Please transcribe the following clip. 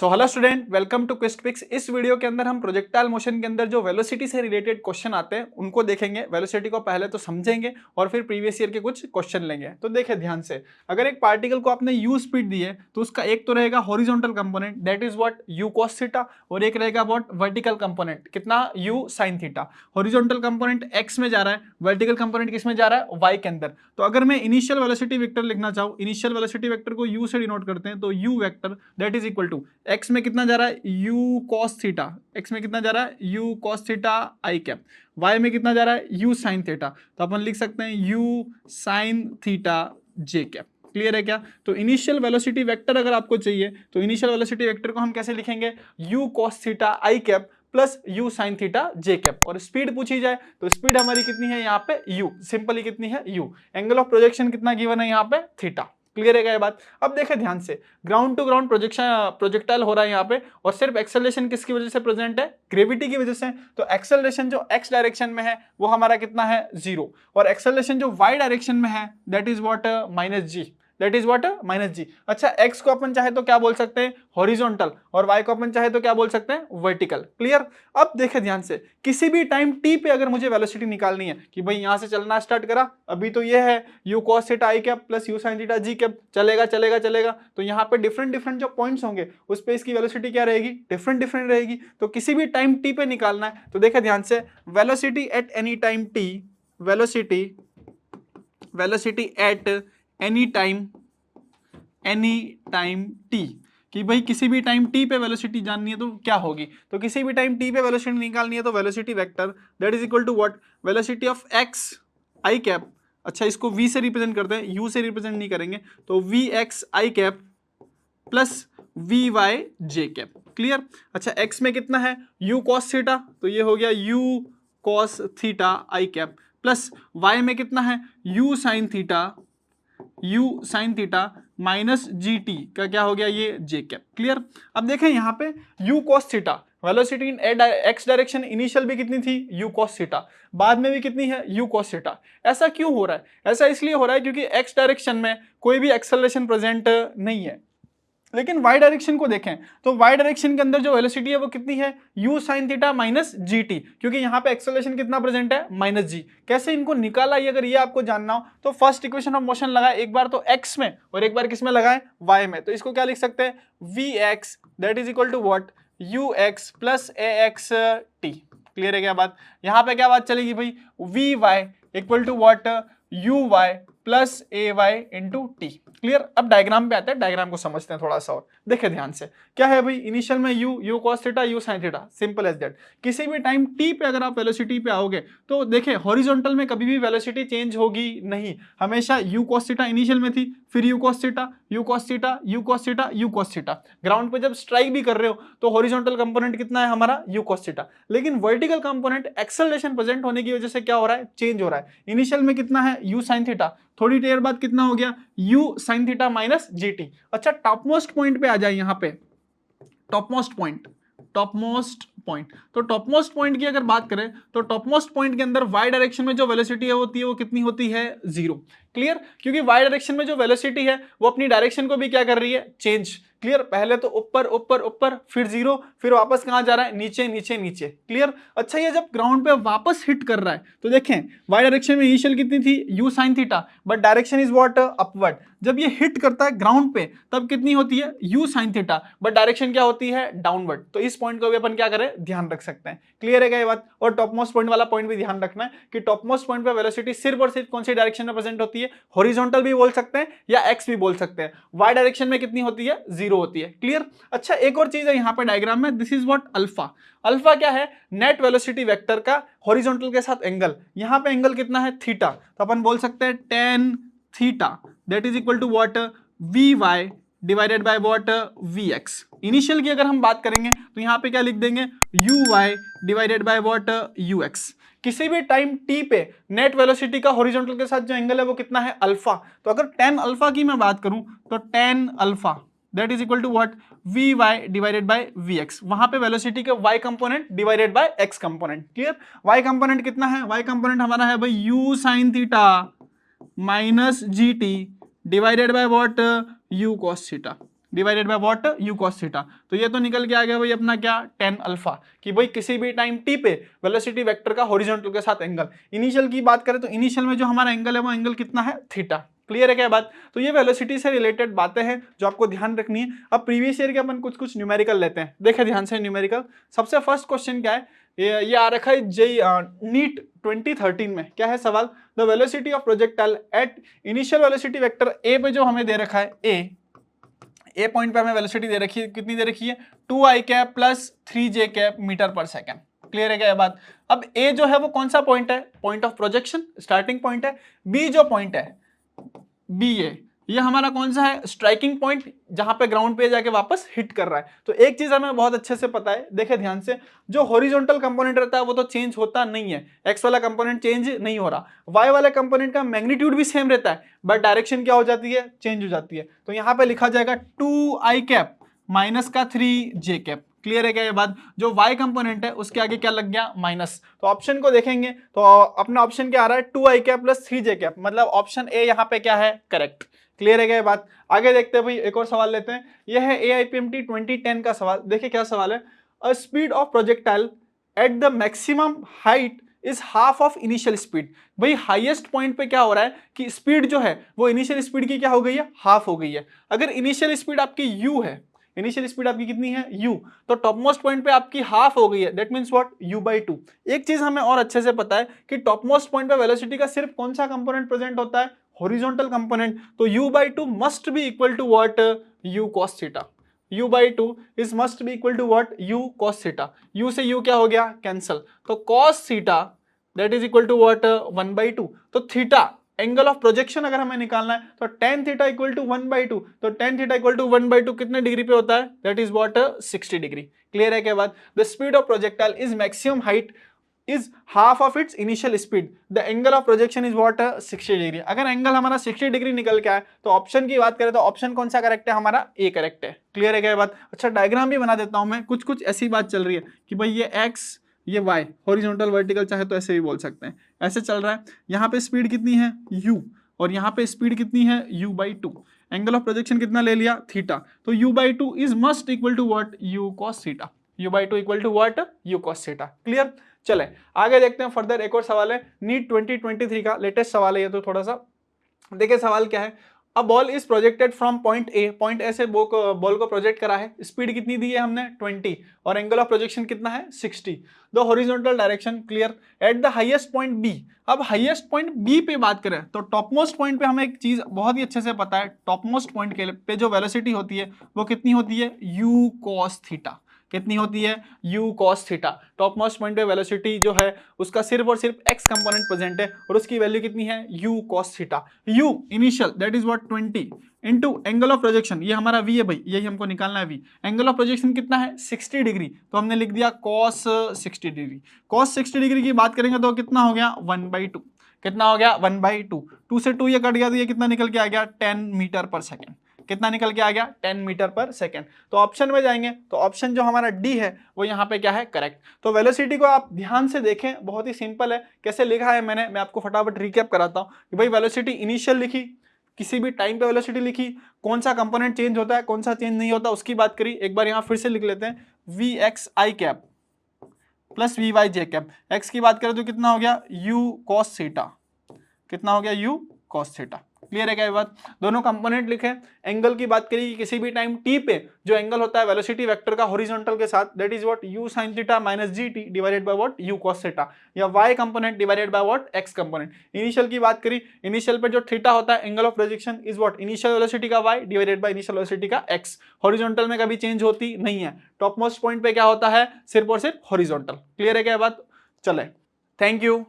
So hello student, welcome to Quist Pix. इस video के अंदर हम प्रोजेक्टाइल मोशन के अंदर जो वेलोसिटी से रिलेटेड क्वेश्चन आते हैं उनको देखेंगे। वेलोसिटी को पहले तो समझेंगे और फिर प्रीवियस ईयर के कुछ क्वेश्चन लेंगे। तो देखिए ध्यान से, अगर एक पार्टिकल को आपने u स्पीड दी है तो उसका एक तो रहेगा horizontal component, that is what u cos theta, और एक रहेगा व्हाट वर्टिकल कंपोनेंट, कितना u sin theta. Horizontal component x में जा रहा है, वर्टिकल कंपोनेंट किस में जा रहा है, y के अंदर। तो अगर मैं इनिशियल वेलोसिटी वेक्टर लिखना चाहूँ, इनिशियल वेलोसिटी वेक्टर को u से डिनोट करते हैं, तो u vector that is equal to x में कितना जा रहा है u cos थीटा, x में कितना जा रहा है u cos theta i cap, y में कितना जा रहा है u sin थीटा। तो अपन लिख सकते हैं u sin theta j cap. Clear है क्या? तो इनिशियल वेलोसिटी वेक्टर अगर आपको चाहिए तो इनिशियल वेलोसिटी वेक्टर को हम कैसे लिखेंगे, u cos theta i cap plus u sin theta j cap. और स्पीड पूछी जाए तो स्पीड हमारी कितनी है यहाँ पे u, सिंपली कितनी है u। एंगल ऑफ प्रोजेक्शन कितना गिवन है यहाँ पे, थीटा। क्लियर है क्या ये बात? अब देखें ध्यान से, ग्राउंड टू ग्राउंड प्रोजेक्टाइल हो रहा है यहाँ पे, और सिर्फ एक्सेलरेशन किसकी वजह से प्रेजेंट है, ग्रेविटी की वजह से। तो एक्सेलरेशन जो x डायरेक्शन में है वो हमारा कितना है, 0, और एक्सेलरेशन जो y डायरेक्शन में है that is what -g, that is what -g। अच्छा, x को अपन चाहे तो क्या बोल सकते हैं, हॉरिजॉन्टल, और y को अपन चाहे तो क्या बोल सकते हैं, वर्टिकल। क्लियर? अब देखें ध्यान से, किसी भी टाइम t पे अगर मुझे वेलोसिटी निकालनी है कि भाई यहां से चलना स्टार्ट करा, अभी तो ये है u cos theta i cap plus u sin theta j cap, चलेगा चलेगा चलेगा। तो यहाँ पे डिफरेंट डिफरेंट जो पॉइंट्स होंगे उस पे इसकी वेलोसिटी क्या रहेगी, डिफरेंट डिफरेंट रहेगी। तो किसी भी टाइम t पे निकालना है तो देखें ध्यान से, velocity at any time t, velocity at any time t, कि भाई किसी भी टाइम t पे वेलोसिटी जाननी है तो क्या होगी। तो किसी भी टाइम t पे वेलोसिटी निकालनी है तो velocity vector that is equal to what, velocity of x i cap. अच्छा, इसको v से रिप्रेजेंट करते हैं, u से रिप्रेजेंट नहीं करेंगे, तो vx i cap plus vy j cap. Clear? अच्छा, x में कितना है u cos थीटा, तो ये हो गया u cos theta i cap, plus y में कितना है u sin theta minus g T का क्या हो गया, ये जे कैप। क्लियर? अब देखें यहाँ पे u cos थीटा, वेलोसिटी इन एक्स डायरेक्शन इनिशियल भी कितनी थी, u cos थीटा, बाद में भी कितनी है, u cos थीटा। ऐसा क्यों हो रहा है? ऐसा इसलिए हो रहा है क्योंकि एक्स डायरेक्शन में कोई भी एक्सेलरेशन प्रेजेंट नहीं है, लेकिन y डायरेक्शन को देखें तो y डायरेक्शन के अंदर जो वेलोसिटी है वो कितनी है, u sin theta minus g T, क्योंकि यहाँ पे एक्सेलरेशन कितना प्रेजेंट है, -g। कैसे इनको निकाला ये अगर ये आपको जानना हो तो फर्स्ट इक्वेशन ऑफ मोशन लगाए, एक बार तो x में और एक बार किस में लगाए, y में। तो इसको क्या लिख सकते हैं, vx that is equal to what, ux plus ax t। Clear है क्या बात? यहाँ पे क्या बात चलेगी भाई, vy equal to what, uy plus ay into t. Clear? अब डायग्राम पे आते हैं, डायग्राम को समझते हैं थोड़ा सा और। देखिए ध्यान से, क्या है भाई, इनिशियल में u cos theta u sin theta, simple as that. किसी भी टाइम t पे अगर आप वेलोसिटी पे आओगे तो देखिए हॉरिजॉन्टल में कभी भी वेलोसिटी चेंज होगी नहीं, हमेशा u cos थीटा इनिशियल में थी, फिर u cos theta, u cos theta, u cos theta, u cos theta. Ground पे जब स्ट्राइक भी कर रहे हो तो हॉरिजॉन्टल कंपोनेंट कितना है हमारा, u cos थीटा। लेकिन वर्टिकल कंपोनेंट एक्सेलरेशन प्रेजेंट होने की वजह से क्या हो रहा है, चेंज हो रहा है। इनिशियल में कितना है, u sin थीटा, थोड़ी देर बाद कितना हो गया, u sin theta minus g T. अच्छा, टॉप मोस्ट पॉइंट पे आ जाए, यहाँ पे टॉप मोस्ट पॉइंट, तो टॉप मोस्ट पॉइंट की अगर बात करें तो टॉप मोस्ट पॉइंट के अंदर y डायरेक्शन में जो वेलोसिटी है होती है वो कितनी होती है, 0। क्लियर? क्योंकि y डायरेक्शन में जो वेलोसिटी है वो अपनी डायरेक्शन को भी क्या कर रही है, चेंज। क्लियर? पहले तो ऊपर ऊपर ऊपर, फिर 0, फिर वापस कहां जा रहा है, नीचे नीचे नीचे। क्लियर? अच्छा, ये जब ग्राउंड पे वापस हिट कर रहा है तो देखें y डायरेक्शन में इनिशियल कितनी थी, u sin theta, but direction is what, upward. जब ये हिट करता है ग्राउंड पे तब कितनी होती है, u sin theta, but direction क्या होती है, डाउनवर्ड। तो इस पॉइंट को भी अपन क्या करें, ध्यान रख सकते हैं। क्लियर है क्या ये बात? और टॉप मोस्ट पॉइंट वाला पॉइंट भी ध्यान रखना है कि टॉप मोस्ट पॉइंट पे वेलोसिटी सिर्फ और सिर्फ कौन सी डायरेक्शन में प्रेजेंट होती है, हॉरिजॉन्टल भी बोल सकते हैं या एक्स भी बोल सकते हैं। y डायरेक्शन में कितनी होती है, 0 होती है। क्लियर? अच्छा, एक और चीज है यहाँ पे डायग्राम में, this is what, alpha. Alpha क्या है, नेट वेलोसिटी वेक्टर का हॉरिजॉन्टल के साथ एंगल। यहाँ पे एंगल कितना है, थीटा, तो अपन बोल सकते हैं tan theta that is equal to what, vy divided by what, vx। Initial की अगर हम बात करेंगे तो यहाँ पे क्या लिख देंगे, uy divided by what, ux। किसी भी टाइम t पे नेट वेलोसिटी का हॉरिजॉन्टल के साथ जो एंगल है वो कितना है, अल्फा। तो अगर tan अल्फा की मैं बात करूं तो tan alpha that is equal to what, vy divided by vx। वहां पे वेलोसिटी के y component divided by x component. Clear? y component कितना है, y कंपोनेंट हमारा है भाई u sin theta minus g t divided by what, u cos theta. Divided by what u cos theta. तो ये तो निकल के आ गया भाई अपना क्या tan अल्फा, कि भाई किसी भी टाइम t पे वेलोसिटी वेक्टर का हॉरिजॉन्टल के साथ एंगल। इनिशियल की बात करें तो इनिशियल में जो हमारा एंगल है वो एंगल कितना है, थीटा। क्लियर है क्या बात? तो ये वेलोसिटी से रिलेटेड बातें हैं जो आपको ध्यान रखनी है। अब प्रीवियस ईयर के अपन कुछ न्यूमेरिकल लेते हैं, देखें ध्यान से न्यूमेरिकल। सबसे फर्स्ट क्वेश्चन क्या है, ये आ रखा है जे नीट 2013 में। क्या है सवाल? The velocity of projectile at initial velocity vector A पे जो हमें दे रखा है ए पॉइंट पे हमें वेलोसिटी दे रखी है, कितनी दे रखी है, 2i cap plus 3j cap metre पर सेकेंड। क्लियर है क्या ये बात? अब ए जो है वो कौन सा पॉइंट है, point of projection, starting point है। बी जो पॉइंट है बी ये हमारा कौन सा है, स्ट्राइकिंग पॉइंट, जहां पे ग्राउंड पे जाके वापस हिट कर रहा है। तो एक चीज हमें बहुत अच्छे से पता है, देखे ध्यान से, जो हॉरिजॉन्टल कंपोनेंट रहता है वो तो चेंज होता नहीं है, एक्स वाला कंपोनेंट चेंज नहीं हो रहा, वाई वाले कंपोनेंट का मैग्नीट्यूड भी सेम रहता है, बट डायरेक्शन क्या हो जाती है, चेंज हो जाती है। तो यहाँ पे लिखा जाएगा 2i कैप माइनस का 3j कैप। क्लियर है क्या ये बात? जो y कंपोनेंट है उसके आगे क्या लग गया, माइनस। तो ऑप्शन को देखेंगे तो अपना ऑप्शन क्या आ रहा है, 2i cap plus 3j cap, मतलब ऑप्शन ए यहाँ पे क्या है, करेक्ट। क्लियर है क्या ये बात? आगे देखते हैं भाई, एक और सवाल लेते हैं। यह है AIPMT 2010 का सवाल। देखिए क्या सवाल है, a speed of projectile at the maximum height is half of initial speed. भाई हाईएस्ट पॉइंट पे क्या हो रहा है कि स्पीड जो है वो इनिशियल स्पीड की क्या हो गई है, हाफ हो गई है। अगर इनिशियल स्पीड आपकी u है, इनिशियल स्पीड आपकी कितनी है u, तो टॉप मोस्ट पॉइंट पे आपकी हाफ हो गई है, दैट मींस व्हाट, u/2। एक चीज हमें और अच्छे से पता है कि टॉप मोस्ट पॉइंट पे वेलोसिटी का सिर्फ कौन सा कंपोनेंट प्रेजेंट होता है, हॉरिजॉन्टल कंपोनेंट। तो u/2 must be equal to what, u cos theta. u/2 is must be equal to what, u cos theta. u से u क्या हो गया, कैंसल, तो cos theta that is equal to what, 1/2। तो theta angle of projection अगर हमें निकालना है तो tan थीटा इक्वल टू 1/2, तो tan थीटा इक्वल टू 1/2 कितने डिग्री पे होता है, that is what, 60 degree. Clear है क्या बात? The speed of projectile is maximum height is half of its initial speed, the angle of projection is what, 60 degree. अगर angle हमारा 60 degree निकल के आए तो ऑप्शन की बात करें तो ऑप्शन कौन सा करेक्ट है, हमारा ए करेक्ट है। क्लियर है क्या बात? अच्छा डायग्राम भी बना देता हूं मैं, कुछ ऐसी बात चल रही है कि भाई ये x ये y, हॉरिजॉन्टल वर्टिकल चाहे तो ऐसे भी बोल सकते हैं, ऐसे चल रहा है। यहाँ पे स्पीड कितनी है u और यहाँ पे स्पीड कितनी है u/2, एंगल ऑफ प्रोजेक्शन कितना ले लिया, थीटा। तो u/2 is must equal to what, u cos theta. u/2 equal to what, u cos theta. Clear? चले आगे देखते हैं फर्दर। एक और सवाल है नीट 2023 का लेटेस्ट सवाल है ये, तो थोड़ा सा देखिए सवाल क्या है। A ball is projected from point A से बॉल को प्रोजेक्ट करा है, स्पीड कितनी दी है हमने 20 और एंगल ऑफ प्रोजेक्शन कितना है 60, the horizontal direction. Clear? At the highest point B. अब हाईएस्ट पॉइंट बी पे बात करें तो टॉप मोस्ट पॉइंट पे हमें एक चीज बहुत ही अच्छे से पता है, टॉप मोस्ट पॉइंट के पे जो वेलोसिटी होती है वो कितनी होती है, u cos थीटा। कितनी होती है, u cos theta. Top most point पे वेलोसिटी जो है उसका सिर्फ और सिर्फ x कंपोनेंट प्रेजेंट है और उसकी वैल्यू कितनी है, u cos theta. u initial that is what 20 into angle of projection, ये हमारा v है भाई, यही हमको निकालना है v। एंगल ऑफ प्रोजेक्शन कितना है 60 डिग्री, तो हमने लिख दिया cos 60 डिग्री। cos 60 डिग्री की बात करेंगे तो कितना हो गया 1/2, कितना हो गया 1/2, 2 से 2 ये कट गया तो ये कितना निकल के आ गया 10 मीटर पर सेकेंड। कितना निकल के आ गया 10 मीटर पर सेकेंड। तो ऑप्शन में जाएंगे तो ऑप्शन जो हमारा डी है वो यहाँ पे क्या है, करेक्ट। तो वेलोसिटी को आप ध्यान से देखें, बहुत ही सिंपल है। कैसे लिखा है मैंने, मैं आपको फटाफट रिकैप कराता हूँ कि भाई वेलोसिटी इनिशियल लिखी, किसी भी टाइम पे वेलोसिटी लिखी, कौन सा कंपोनेंट चेंज होता है कौन सा चेंज नहीं होता उसकी बात करी। एक बार यहाँ फिर से लिख लेते हैं, v x i cap plus v y j cap. X की बात करें तो कितना हो गया u cos थीटा, कितना हो गया u cos थीटा। क्लियर है क्या ये बात? दोनों कंपोनेंट लिखे। एंगल की बात करिए, किसी भी टाइम t पे जो एंगल होता है वेलोसिटी वेक्टर का हॉरिजॉन्टल के साथ, that is what u sin theta minus gt divided by what u cos theta, या y component divided by what x component. Initial की बात करी, इनिशियल पे जो थीटा होता है angle of projection is what initial velocity का y divided by initial velocity का x। हॉरिजॉन्टल में कभी चेंज होती नहीं है, टॉप मोस्ट पॉइंट पे क्या होता है, सिर्फ और सिर्फ हॉरिजॉन्टल। क्लियर है क्या बात? चले, थैंक यू।